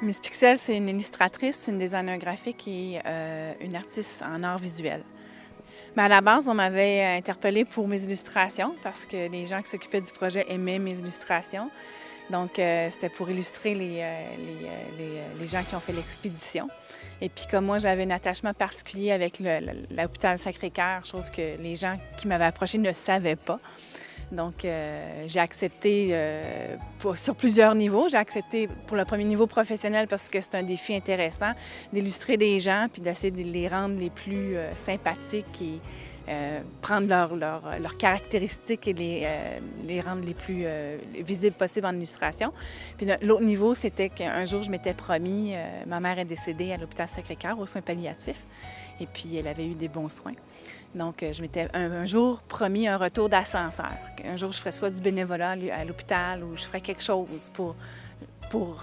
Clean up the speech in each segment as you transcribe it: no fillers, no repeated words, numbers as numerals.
Miss Pixel, c'est une illustratrice, une designer graphique et une artiste en art visuel. Mais à la base, on m'avait interpellée pour mes illustrations parce que les gens qui s'occupaient du projet aimaient mes illustrations. Donc, c'était pour illustrer les gens qui ont fait l'expédition. Et puis, comme moi, j'avais un attachement particulier avec l'hôpital Sacré-Cœur, chose que les gens qui m'avaient approché ne savaient pas. Donc, j'ai accepté sur plusieurs niveaux. J'ai accepté pour le premier niveau professionnel parce que c'est un défi intéressant d'illustrer des gens puis d'essayer de les rendre les plus sympathiques et prendre leurs caractéristiques et les rendre les plus visibles possibles en illustration. Puis l'autre niveau, c'était qu'un jour, je m'étais promis, ma mère est décédée à l'hôpital Sacré-Cœur aux soins palliatifs et puis elle avait eu des bons soins. Donc, je m'étais un jour promis un retour d'ascenseur. Un jour, je ferais soit du bénévolat à l'hôpital ou je ferais quelque chose pour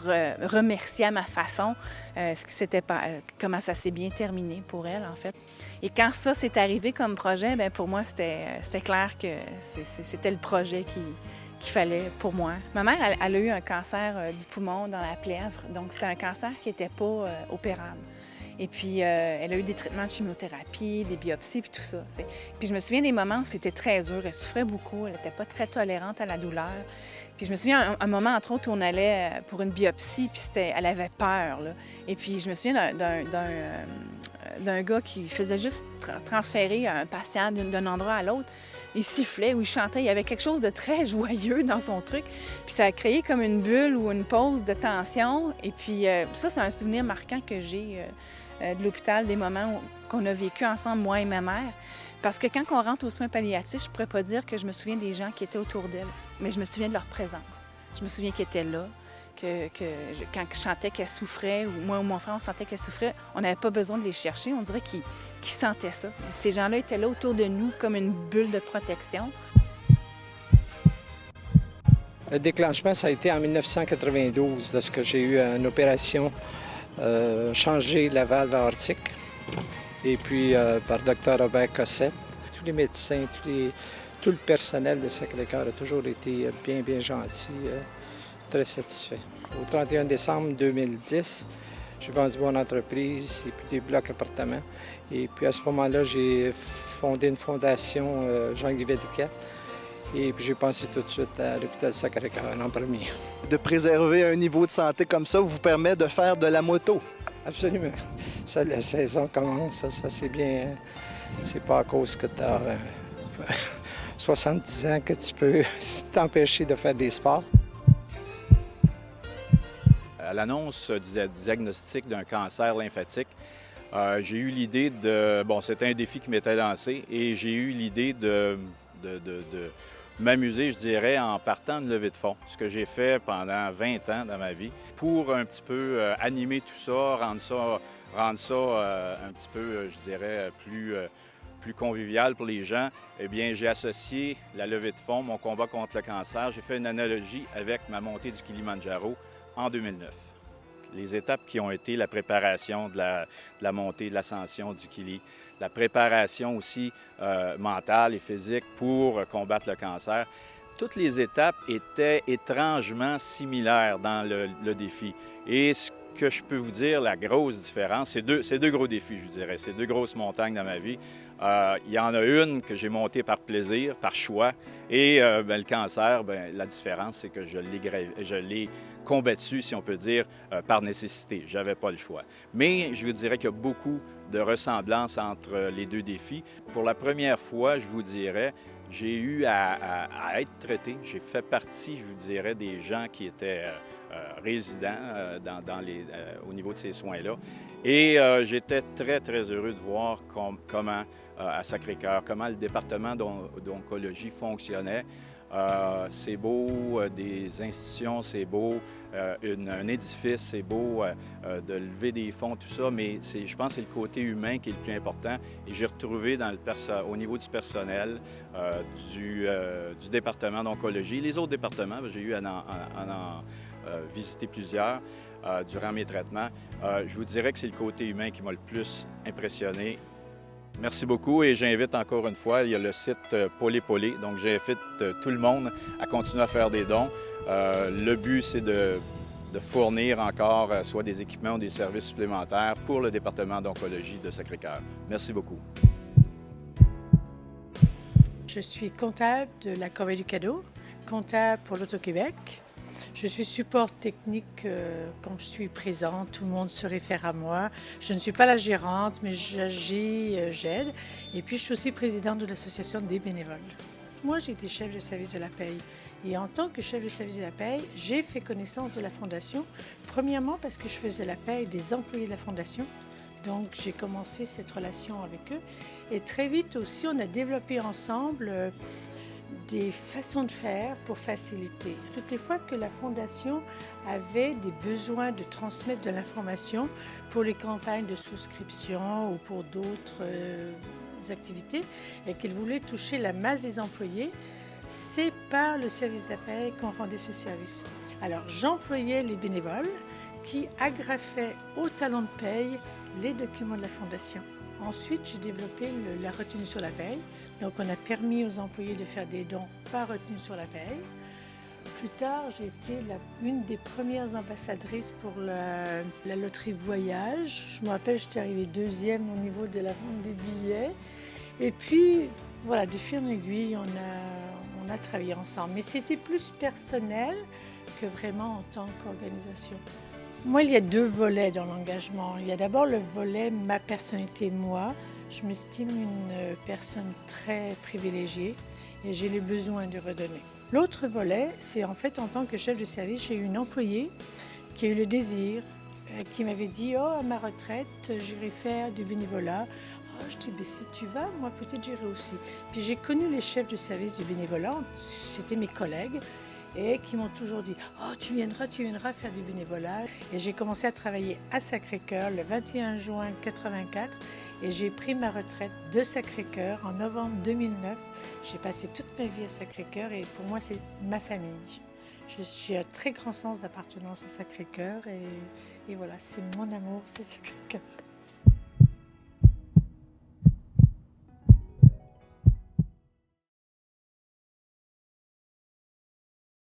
remercier à ma façon comment ça s'est bien terminé pour elle, en fait. Et quand ça s'est arrivé comme projet, bien, pour moi, c'était clair que c'était le projet qu'il fallait pour moi. Ma mère, elle a eu un cancer du poumon dans la plèvre, donc c'était un cancer qui n'était pas opérable. Et puis, elle a eu des traitements de chimiothérapie, des biopsies, puis tout ça. T'sais. Puis je me souviens des moments où c'était très dur. Elle souffrait beaucoup. Elle n'était pas très tolérante à la douleur. Puis je me souviens un moment, entre autres, où on allait pour une biopsie, puis elle avait peur, là. Et puis je me souviens d'un gars qui faisait juste transférer un patient d'un endroit à l'autre. Il sifflait ou il chantait. Il y avait quelque chose de très joyeux dans son truc. Puis ça a créé comme une bulle ou une pause de tension. Et puis ça, c'est un souvenir marquant que j'ai de l'hôpital, des moments qu'on a vécu ensemble, moi et ma mère. Parce que quand on rentre aux soins palliatifs, je ne pourrais pas dire que je me souviens des gens qui étaient autour d'elle, mais je me souviens de leur présence. Je me souviens qu'ils étaient là, quand je chantais qu'elle souffrait, ou moi ou mon frère, on sentait qu'elle souffrait, on n'avait pas besoin de les chercher, on dirait qu'ils sentaient ça. Ces gens-là étaient là autour de nous comme une bulle de protection. Le déclenchement, ça a été en 1992, lorsque j'ai eu une opération changer la valve aortique. Et puis par Dr. Robert Cossette. Tous les médecins, tout le personnel de Sacré-Cœur a toujours été bien gentil, très satisfait. Au 31 décembre 2010, j'ai vendu mon entreprise et puis des blocs appartements. Et puis à ce moment-là, j'ai fondé une fondation Jean-Guy Védiquette. Et puis j'ai pensé tout de suite à l'hôpital Sacré-Cœur en premier. De préserver un niveau de santé comme ça vous permet de faire de la moto? Absolument. Ça, la saison commence, ça c'est bien. C'est pas à cause que tu as 70 ans que tu peux t'empêcher de faire des sports. À l'annonce du diagnostic d'un cancer lymphatique, j'ai eu l'idée de... Bon, c'était un défi qui m'était lancé et j'ai eu l'idée de m'amuser, je dirais, en partant de levée de fonds, ce que j'ai fait pendant 20 ans dans ma vie, pour un petit peu animer tout ça, rendre ça un petit peu, je dirais, plus convivial pour les gens. Eh bien, j'ai associé la levée de fonds, mon combat contre le cancer. J'ai fait une analogie avec ma montée du Kilimandjaro en 2009. Les étapes qui ont été la préparation de la montée, de l'ascension du Kili, la préparation aussi mentale et physique pour combattre le cancer. Toutes les étapes étaient étrangement similaires dans le défi. Et ce que je peux vous dire, la grosse différence, c'est deux gros défis, je vous dirais. C'est deux grosses montagnes dans ma vie. Il y en a une que j'ai montée par plaisir, par choix. Et le cancer, la différence, c'est que je l'ai combattu, si on peut dire, par nécessité. Je n'avais pas le choix. Mais je vous dirais qu'il y a beaucoup de ressemblances entre les deux défis. Pour la première fois, je vous dirais, j'ai eu à être traité. J'ai fait partie, je vous dirais, des gens qui étaient résidents au niveau de ces soins-là. Et j'étais très heureux de voir comment, à Sacré-Cœur, comment le département d'oncologie fonctionnait. C'est beau, des institutions, c'est beau, un édifice, c'est beau, de lever des fonds, tout ça, mais je pense que c'est le côté humain qui est le plus important. Et j'ai retrouvé au niveau du personnel, du département d'oncologie, les autres départements, j'ai eu à en visiter plusieurs durant mes traitements. Je vous dirais que c'est le côté humain qui m'a le plus impressionné. Merci beaucoup et j'invite encore une fois, il y a le site Polé, donc j'invite tout le monde à continuer à faire des dons. Le but, c'est de de fournir encore soit des équipements ou des services supplémentaires pour le département d'oncologie de Sacré-Cœur. Merci beaucoup. Je suis comptable de la Corbeille du Cadeau, comptable pour l'Auto-Québec. Je suis support technique quand je suis présente, tout le monde se réfère à moi. Je ne suis pas la gérante, mais j'agis, j'aide. Et puis je suis aussi présidente de l'association des bénévoles. Moi, j'ai été chef de service de la paye. Et en tant que chef de service de la paye, j'ai fait connaissance de la Fondation. Premièrement parce que je faisais la paye des employés de la Fondation. Donc j'ai commencé cette relation avec eux. Et très vite aussi, on a développé ensemble des façons de faire pour faciliter. Toutes les fois que la Fondation avait des besoins de transmettre de l'information pour les campagnes de souscription ou pour d'autres activités et qu'elle voulait toucher la masse des employés, c'est par le service de la paye qu'on rendait ce service. Alors j'employais les bénévoles qui agrafaient au talon de paye les documents de la Fondation. Ensuite, j'ai développé la retenue sur la paye. Donc, on a permis aux employés de faire des dons par retenue sur la paye. Plus tard, j'ai été une des premières ambassadrices pour la loterie Voyage. Je me rappelle, j'étais arrivée deuxième au niveau de la vente des billets. Et puis, voilà, de fil en aiguille, on a travaillé ensemble. Mais c'était plus personnel que vraiment en tant qu'organisation. Moi, il y a deux volets dans l'engagement. Il y a d'abord le volet ma personnalité, moi. Je m'estime une personne très privilégiée et j'ai le besoin de redonner. L'autre volet, c'est en fait en tant que chef de service, j'ai eu une employée qui a eu le désir, qui m'avait dit « Oh, à ma retraite, j'irai faire du bénévolat. » Je dis « Si tu vas, moi peut-être j'irai aussi. » Puis j'ai connu les chefs de service du bénévolat, c'était mes collègues, et qui m'ont toujours dit « Oh, tu viendras faire du bénévolat. » Et j'ai commencé à travailler à Sacré-Cœur le 21 juin 1984 et j'ai pris ma retraite de Sacré-Cœur en novembre 2009. J'ai passé toute ma vie à Sacré-Cœur et pour moi, c'est ma famille. J'ai un très grand sens d'appartenance à Sacré-Cœur et voilà, c'est mon amour, c'est Sacré-Cœur.